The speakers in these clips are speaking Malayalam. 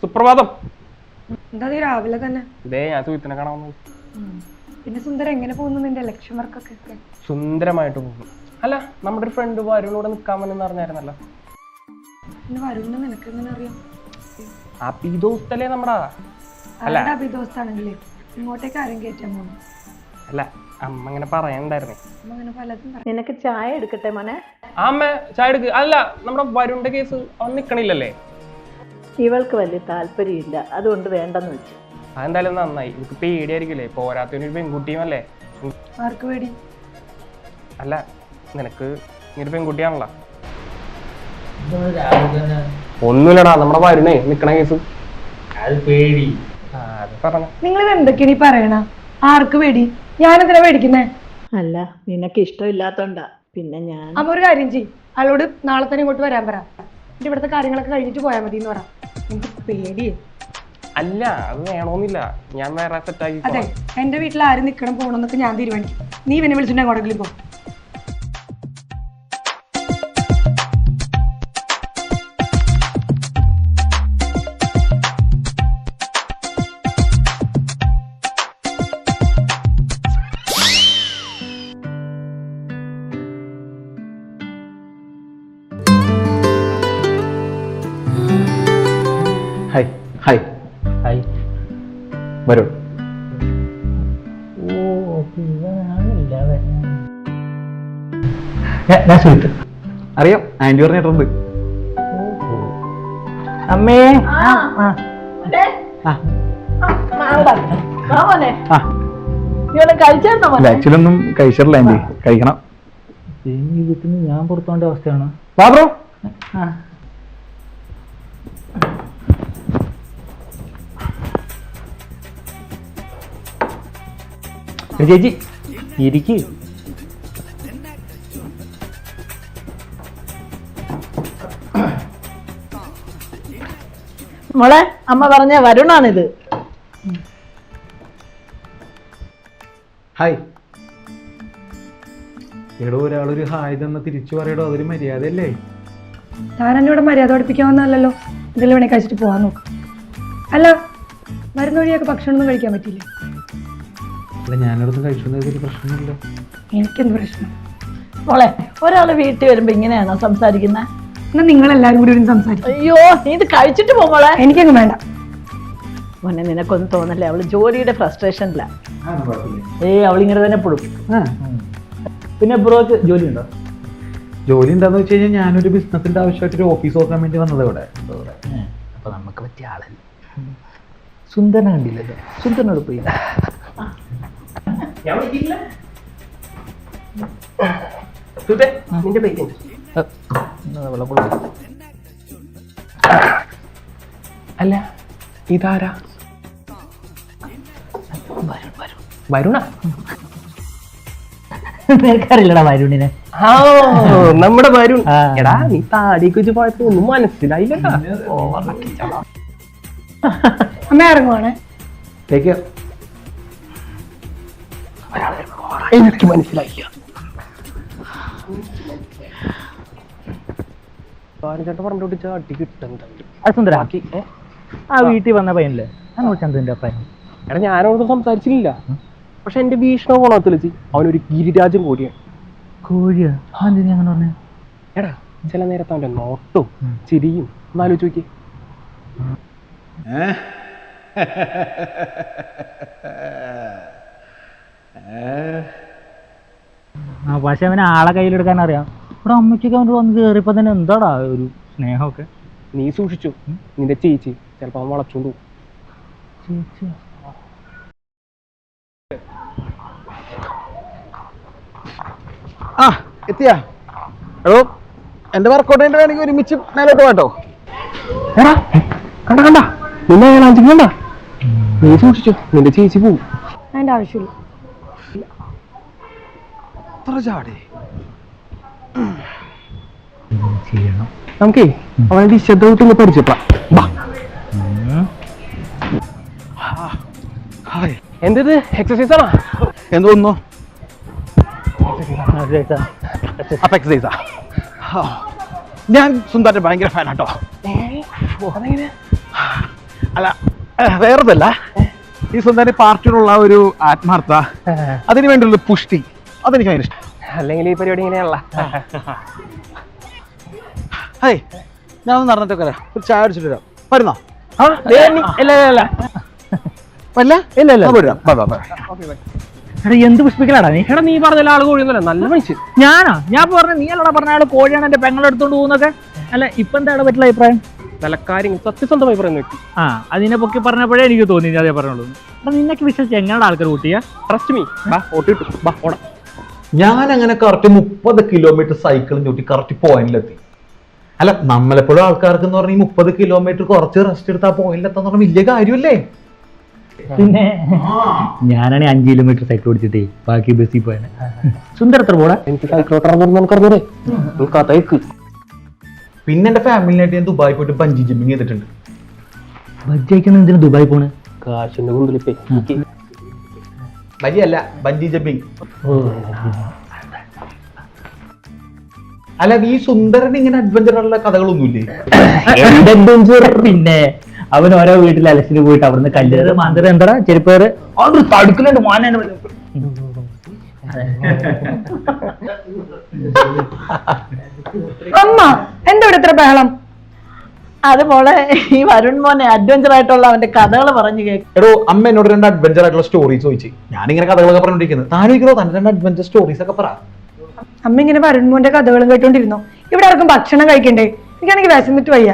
സുപ്രഭാതം. എന്താ രാവിലെ തന്നെ? ഇതേ ഞാൻ സുഹിത്തിനെ കാണാൻ വന്നു. പിന്നെ സുന്ദരം എങ്ങനെ പോകുന്നു നിന്റെ ലക്ഷ്യം വർക്കൊക്കെ? സുന്ദരമായിട്ട് പോകുന്നു. അല്ല, നമ്മുടെ ഒരു ഫ്രണ്ട് വരുണിവിടെ നിൽക്കാൻ വന്നെന്ന് അറിഞ്ഞായിരുന്നല്ലോ. വരുണിനെ നിനക്ക് എങ്ങനെ അറിയാം? ആ പീദോസ്തല്ലേ നമ്മടാ. പീദോസ്താണെങ്കിലേ ഇങ്ങോട്ടേക്ക് ആരും കയറ്റാൻ പോകുന്നു. അല്ല, അമ്മ ഇങ്ങനെ പറയണ്ടായിരുന്നേ. നിനക്ക് ചായ എടുക്കട്ടെ മോനെ? അമ്മ ചായ എടുക്ക്. അല്ല, നമ്മുടെ വരുണിന്റെ കേസ് അവൻ നിക്കണില്ലല്ലേ? ഇവൾക്ക് വലിയ താല്പര്യമില്ല, അതുകൊണ്ട് വേണ്ടെന്ന് വെച്ചു. അതെന്തായാലും നന്നായി. എനിക്ക് പേടിയായിരിക്കില്ലേ, പോരാത്തൊരു പെൺകുട്ടിയുമല്ലേ. ആർക്ക് പേടി? അല്ല, നിനക്ക് നീ ഒരു പെൺകുട്ടിയാണല്ലോ. ഒന്നുമില്ലടാ, നമ്മുടെ വരുണേ നിക്കണ കേസ്. നിങ്ങൾ എന്തൊക്കെയാണ് ഈ പറയണ? ആർക്ക് പേടി? ഞാനെന്തിനാ പേടിക്കുന്നേ? അല്ല, നിനക്ക് ഇഷ്ടമില്ലാത്തോണ്ടാ. പിന്നെ ഞാൻ അപ്പൊ ഒരു കാര്യം ചെയ്യും, അയാളോട് നാളെ തന്നെ ഇങ്ങോട്ട് വരാൻ പറ. ഇവിടുത്തെ കാര്യങ്ങളൊക്കെ കഴിഞ്ഞിട്ട് പോയാൽ മതി എന്ന് പറ. എനിക്ക് പേടിയേ. അല്ല, അത് വേണമെന്നില്ല, ഞാൻ വേറെ സെറ്റാക്കി. അതെ, എന്റെ വീട്ടിൽ ആരും നിക്കണം പോകണമെന്നൊക്കെ ഞാൻ തീരുമാനിക്കും. നീ ഇവനെ വിളിച്ചിട്ട് എങ്ങോട്ടെങ്കിലും പോ. ഹായ് ഹായ് ഹായ് വരൂ. ഞാൻ സുഹിത്ത്. അറിയാം, ആന്റി പറഞ്ഞിട്ടുണ്ട്. അമ്മേ ആക്ച്വലി ഒന്നും കഴിച്ചിട്ടില്ല ആന്റി, കഴിക്കണം. ഞാൻ പുറത്തോണ്ട അവസ്ഥയാണ്. വാ ബ്രോ. ചേച്ചി ഇരിക്ക്. മോളെ, അമ്മ പറഞ്ഞ വരുണാണിത്. ഹായ്. എടോ, ഒരാളൊരു ഹായ് തന്നെ തിരിച്ചു പറയടോ, അതൊരു മര്യാദയല്ലേ? താൻ എന്നോട് മര്യാദ പഠിപ്പിക്കാവുന്നല്ലോ. ഇതെല്ലാം വേണേ കഴിച്ചിട്ട് പോവാൻ നോക്കും. അല്ല, മരുന്ന് വഴിയൊക്കെ ഭക്ഷണമൊന്നും കഴിക്കാൻ പറ്റില്ലേ? അല്ല, ഞാനവിടുന്ന് കഴിച്ചൊന്നും പ്രശ്നമില്ല. എനിക്കെന്ത് പ്രശ്നം? മോളെ, ഒരാള് വീട്ടിൽ വരുമ്പോ ഇങ്ങനെയാണോ സംസാരിക്കുന്നത്? എന്നാ നിങ്ങളെല്ലാരും കൂടി സംസാരിക്കും. അയ്യോ, നീ ഇത് കഴിച്ചിട്ട് പോമോളെ. എനിക്കങ്ങ് വേണ്ട. മോനെ, നിനക്കൊന്നും തോന്നല്ലേ, അവള് ജോലിയുടെ ഫ്രസ്ട്രേഷനില്ല. അവളിങ്ങനെ തന്നെ എപ്പോഴും. പിന്നെ ബ്രോക്ക് ജോലി ഉണ്ടോ? ജോലി എന്താന്ന് വെച്ച് കഴിഞ്ഞാൽ ഞാനൊരു ബിസിനസിന്റെ ആവശ്യമായിട്ട് ഒരു ഓഫീസ് നോക്കാൻ വേണ്ടി വന്നത് ഇവിടെ. അപ്പൊ നമുക്ക് പറ്റിയ ആളല്ല. സുന്ദരനെ കണ്ടില്ലല്ലോ, സുന്ദരനോട് പോയി. നിന്റെ പേര് അല്ല, ഇതാരാ? വരുണ? നിനക്കറിയില്ലടാ വരുണിനെ? നമ്മുടെ വരുൺ. എടാ, നീ താടിക്ക് വെച്ച് പോയപ്പോ ഒന്നും മനസ്സിലായില്ലടാ. അമ്മ ഇറങ്ങുവാണേ. എനിക്ക് മനസ്സിലായില്ല. സുന്ദര, ആ വീട്ടിൽ വന്ന പയ്യനല്ലേ ചന്ദ്രന്റെ അപ്പൻ? എടാ, ഞാനോട് സംസാരിച്ചില്ല, പക്ഷെ എന്റെ ഭീഷണ കോണത്തിൽ വെച്ച് അവനൊരു ഗിരിരാജൻ കോഴിയാണ്. കോഴിയാ? അങ്ങനെ പറഞ്ഞു. എടാ, ചില നേരത്തെ അവന്റെ നോട്ടും ചിരിയും ഒന്നാലോചിച്ച് നോക്കി. പക്ഷെ അവന് ആളെ കയ്യിലെടുക്കാൻ അറിയാം. ഇവിടെ അമ്മയ്ക്കൊക്കെ അവന് വന്ന് കയറിയപ്പോ തന്നെ എന്താടാ ഒരു സ്നേഹമൊക്കെ. നീ സൂക്ഷിച്ചു, നിന്റെ ചേച്ചി ചിലപ്പോ അവൻ വളച്ചോണ്ടു. ചേച്ചി എത്തിയാ? എടോ, എന്റെ വർക്കൗട്ട് വേണമെങ്കിൽ ഒരുമിച്ച് മേലോട്ട് പോട്ടോ. എടാ, കണ്ട കണ്ട നിന്നെ കണ്ട. നീ സൂക്ഷിച്ചു, നിന്റെ ചേച്ചി പോവും. അതിന്റെ ആവശ്യമില്ല. ചെയ്യണം. നമുക്കേ അവനെ വിശദമായിട്ടൊന്ന് പരിചയപ്പെടാം. എന്തത് എക്സസൈസ് ആണോ? എന്തോന്നോ അപ്പൊ എക്സസൈസാ. ഞാൻ സുന്ദരന്റെ ഭയങ്കര ഫാനാട്ടോ. അല്ല വേറെതല്ല, ഈ സുന്ദരന്റെ പാർട്ടിയോടുള്ള ഒരു ആത്മാർത്ഥത, അതിനു വേണ്ടിയുള്ള പുഷ്ടി, അതെനിക്ക് ഭയങ്കര ഇഷ്ടം. അല്ലെങ്കിൽ ഈ പരിപാടി ഇങ്ങനെയാണല്ലോ. ഹേയ്, ഞാൻ ഒന്ന് നടന്നിട്ടൊക്കെ വരാം. ഒരു ചായ അടിച്ചിട്ട് വരാം. വരുന്നോ? എന്ത് പുഷ്പിക്കലാടാ നീ? എടാ നീ പറഞ്ഞ ആൾ കോഴിയൊന്നുമല്ല, നല്ല മനുഷ്യൻ. ഞാനാ? ഞാൻ പറഞ്ഞു നീ അല്ലടാ പറഞ്ഞ ആള് കോഴിയാണ് എന്റെ പെങ്ങളെ എടുത്തോണ്ട് പോകുന്നൊക്കെ. അല്ല ഇപ്പൊ എന്താ പറ്റില്ല അഭിപ്രായം? നല്ല കാര്യങ്ങൾ സത്യസന്ധമായി പറയുന്ന വ്യക്തി. ആ അതിനെ പൊക്കി പറഞ്ഞപ്പോഴേ എനിക്ക് തോന്നി അതേ പറഞ്ഞോളൂ. അപ്പൊ നിന്നൊക്കെ വിശ്വസിച്ച് എങ്ങനെയാണ് ആൾക്കാർ കൂട്ടിയാ? Trust me. ഓട്ടി കിട്ടും. ഓടാ. ഞാൻ അങ്ങനെ കറക്റ്റ് 30 കിലോമീറ്റർ സൈക്കിൾ ചൂട്ടി കറക്റ്റ് പോയിന്റിലെത്തി. അല്ല നമ്മളെപ്പോഴും ആൾക്കാർക്ക് എന്ന് പറഞ്ഞാൽ 30 കിലോമീറ്റർ കുറച്ച് റെസ്റ്റ് എടുത്താൽ പോയിന്റിലെത്താന്ന് പറഞ്ഞാൽ വലിയ കാര്യമല്ലേ? പിന്നെ ഞാനാണെ 5 കിലോമീറ്റർ സൈക്കിൾ ഓടിച്ചിട്ടേ ബാക്കി ബസ്സിൽ പോയാണ്. സുന്ദർ എത്ര പോടാ? എനിക്ക് സൈക്കിളോട്ടാണെന്ന് നമുക്കറിഞ്ഞൂടെ? കഥയ്ക്ക്. പിന്നെ എന്റെ ഫാമിലിനായിട്ട് ഞാൻ ദുബായി പോയിട്ട് ബഞ്ചി ജമ്പിങ് ചെയ്തിട്ടുണ്ട്. ബജ്ജി അയക്കുന്ന എന്തിനു ദുബായി പോണ്? കാശിന്റെ മുമ്പിലിപ്പേ ബജി അല്ല, ബഞ്ചി ജമ്പിങ്. അല്ല ഈ സുന്ദരൻ ഇങ്ങനെ അഡ്വഞ്ചറുള്ള കഥകളൊന്നുമില്ലേ? പിന്നെ അവൻ ഓരോ വീട്ടിൽ അലസിന് പോയിട്ട് അവിടുന്ന് കല്ല് മാന്തര എന്താ ചെരുപ്പേറ് തടുക്കലുണ്ട് മോനെ. അമ്മ എന്താ ഇവിടെ ഇത്ര ബഹളം? അത് മോളെ ഈ വരുൺ മോനെ അഡ്വഞ്ചർ ആയിട്ടുള്ള അവന്റെ കഥകൾ പറഞ്ഞു കേൾക്കും. എടോ അമ്മ എന്നോട് 2 അഡ്വഞ്ചർ ആയിട്ടുള്ള സ്റ്റോറീസ് ചോദിച്ചു. ഞാനിങ്ങനെ കഥകളൊക്കെ പറഞ്ഞോണ്ടിരിക്കുന്നത്. താനൊരിക്കലോ തന്നെ 2 അഡ്വഞ്ചർ സ്റ്റോറീസ് ഒക്കെ പറ. അമ്മ ഇങ്ങനെ വരുൺമോന്റെ കഥകളും കേട്ടോണ്ടിരുന്നോ? ഇവിടെ ആർക്കും ഭക്ഷണം കഴിക്കണ്ടേ? എനിക്കാണെങ്കിൽ വിശന്നിട്ട് വയ്യ.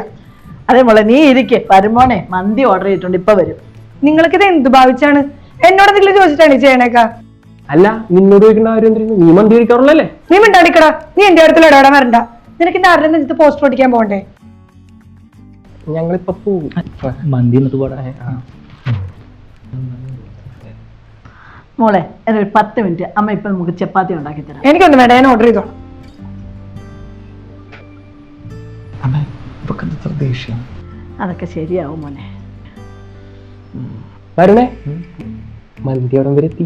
അതെ മോളെ നീ ഇരിക്കെ. വരുമോനെ മന്തി ഓർഡർ ചെയ്തിട്ടുണ്ട്, ഇപ്പൊ വരും. നിങ്ങൾക്കിത് എന്ത് ഭാവിച്ചാണ്? എന്നോട് എന്തെങ്കിലും ചോദിച്ചിട്ടാണ് ഈ ചെയ്യണേക്കാ? അല്ല നിന്നോട് ചോദിക്കേണ്ട കാര്യം എന്തിനു? നീ മന്തി കഴിക്കാറുള്ളല്ലേ? നീ മിണ്ടാടിക്കടാ. നീ എന്റെ അടുത്തുള്ള ഇടപെടാൻ വരണ്ട. നിനക്ക് ഇന്ന് ആരുടെ നെഞ്ചത്ത് പോസ്റ്റ് ഓടിക്കാൻ പോകണ്ടേ? ഞങ്ങളിപ്പോ പോകും. മന്തി എന്നിട്ട് പോടാ. മോളെ ഒരു 10 മിനിറ്റ് അമ്മ ഇപ്പൊ നമുക്ക് ചപ്പാത്തി ഉണ്ടാക്കി തരാം. എനിക്കൊന്നും വേണ്ട, ഞാൻ ഓർഡർ ചെയ്തോളാം. അതൊക്കെ ശരിയാവും മോനെ. വരണേ, മന്തി അവിടെ വരെ എത്തി.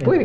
പോയി